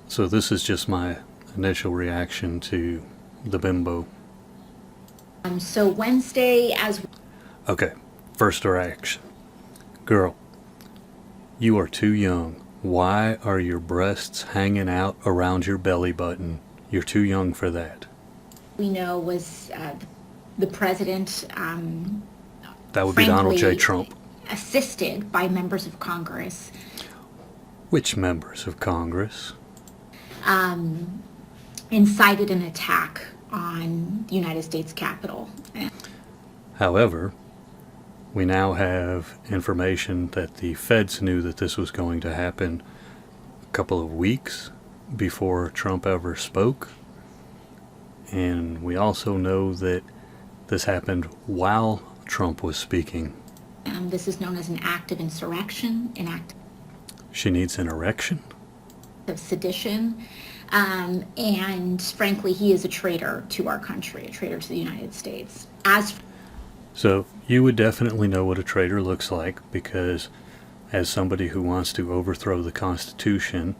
So this is just my initial reaction to the bimbo. So Wednesday, as Okay, first reaction. Girl, you are too young. Why are your breasts hanging out around your belly button? You're too young for that. we know, was the president, That would be Donald J. frankly, Trump. assisted by members of Congress, Which members of Congress? incited an attack on the United States Capitol. However, we now have information that the feds knew that this was going to happen a couple of weeks before Trump ever spoke. And we also know that this happened while Trump was speaking. This is known as an act of insurrection, an act She needs an erection? of sedition, and frankly, he is a traitor to our country, a traitor to the United States. So you would definitely know what a traitor looks like, because as somebody who wants to overthrow the Constitution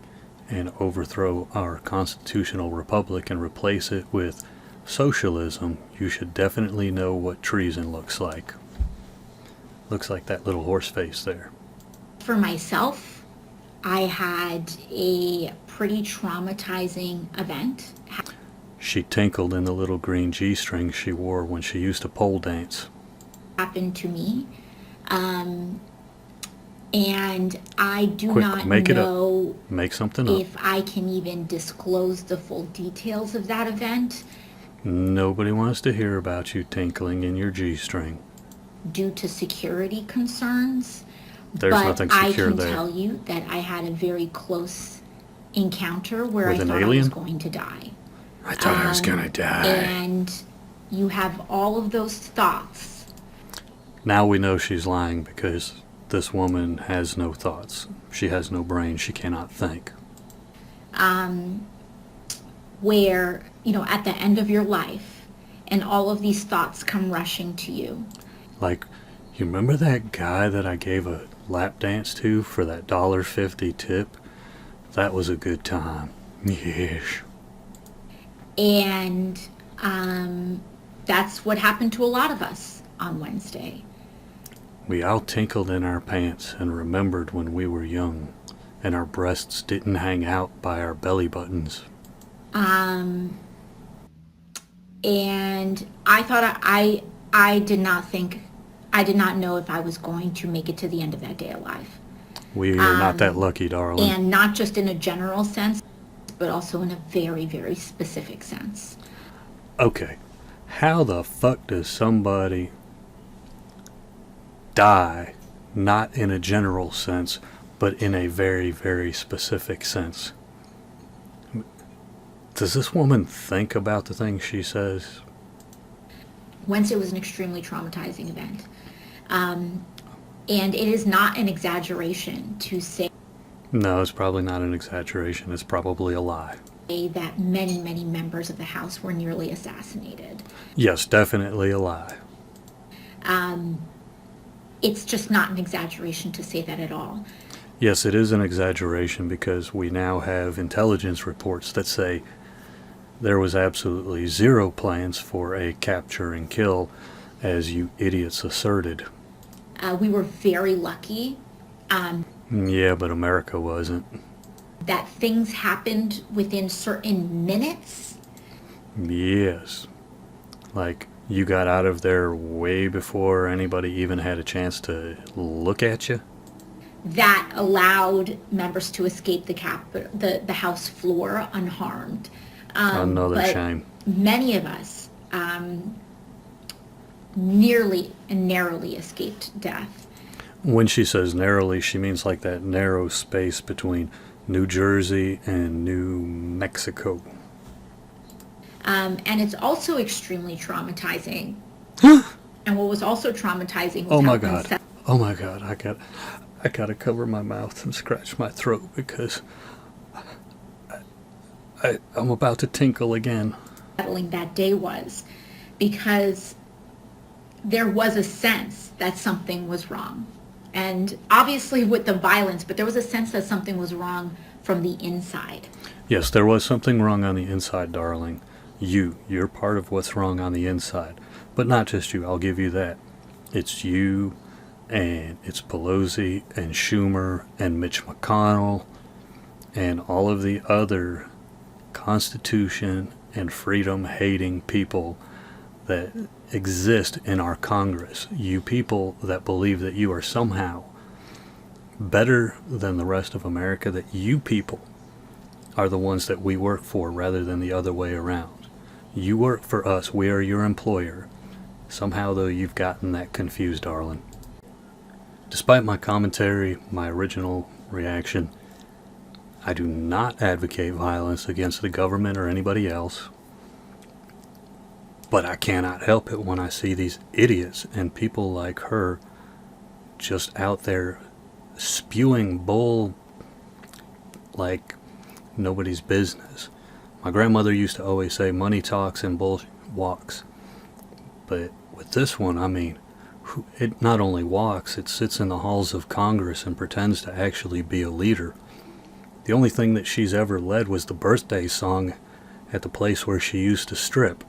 and overthrow our constitutional republic and replace it with socialism, you should definitely know what treason looks like. Looks like that little horse face there. For myself, I had a pretty traumatizing event She tinkled in the little green G-string she wore when she used to pole dance. happen to me, and I do Quick, not make it up. know Make something up. if I can even disclose the full details of that event Nobody wants to hear about you tinkling in your G-string. due to security concerns. There's but nothing I secure can there. tell you that I had a very close encounter where With I an thought I was alien? going to die. I thought I was gonna die. And you have all of those thoughts. Now we know she's lying, because this woman has no thoughts. She has no brain. She cannot think. Where, at the end of your life, and all of these thoughts come rushing to you. Like, you remember that guy that I gave a lap dance to for that $1.50 tip? That was a good time. Yes. And that's what happened to a lot of us on Wednesday. We all tinkled in our pants and remembered when we were young, and our breasts didn't hang out by our belly buttons. And I thought I did not know if I was going to make it to the end of that day alive. We are not that lucky, darling. And not just in a general sense, but also in a very, very specific sense. Okay, how the fuck does somebody die, not in a general sense, but in a very, very specific sense? Does this woman think about the things she says? Wednesday was an extremely traumatizing event. And it is not an exaggeration to say No, it's probably not an exaggeration. It's probably a lie. that many, many members of the House were nearly assassinated. Yes, definitely a lie. It's just not an exaggeration to say that at all. Yes, it is an exaggeration, because we now have intelligence reports that say there was absolutely zero plans for a capture and kill, as you idiots asserted. We were very lucky Yeah, but America wasn't. that things happened within certain minutes Yes. Like, you got out of there way before anybody even had a chance to look at you? that allowed members to escape the House floor unharmed. Another But shame. many of us nearly and narrowly escaped death. When she says narrowly, she means like that narrow space between New Jersey and New Mexico. And it's also extremely traumatizing. And what was also traumatizing was Oh how my God. Oh my God. I gotta cover my mouth and scratch my throat, because I'm about to tinkle again. unsettling that day was, because there was a sense that something was wrong. And obviously with the violence, but there was a sense that something was wrong from the inside. Yes, there was something wrong on the inside, darling. You're part of what's wrong on the inside. But not just you, I'll give you that. It's you, and it's Pelosi, and Schumer, and Mitch McConnell, and all of the other Constitution and freedom-hating people that exist in our Congress. You people that believe that you are somehow better than the rest of America, that you people are the ones that we work for rather than the other way around. You work for us, we are your employer. Somehow, though, you've gotten that confused, darling. Despite my commentary, my original reaction, I do not advocate violence against the government or anybody else. But I cannot help it when I see these idiots and people like her just out there spewing bull like nobody's business. My grandmother used to always say, money talks and bull walks. But with this one, I mean, it not only walks, it sits in the halls of Congress and pretends to actually be a leader. The only thing that she's ever led was the birthday song at the place where she used to strip.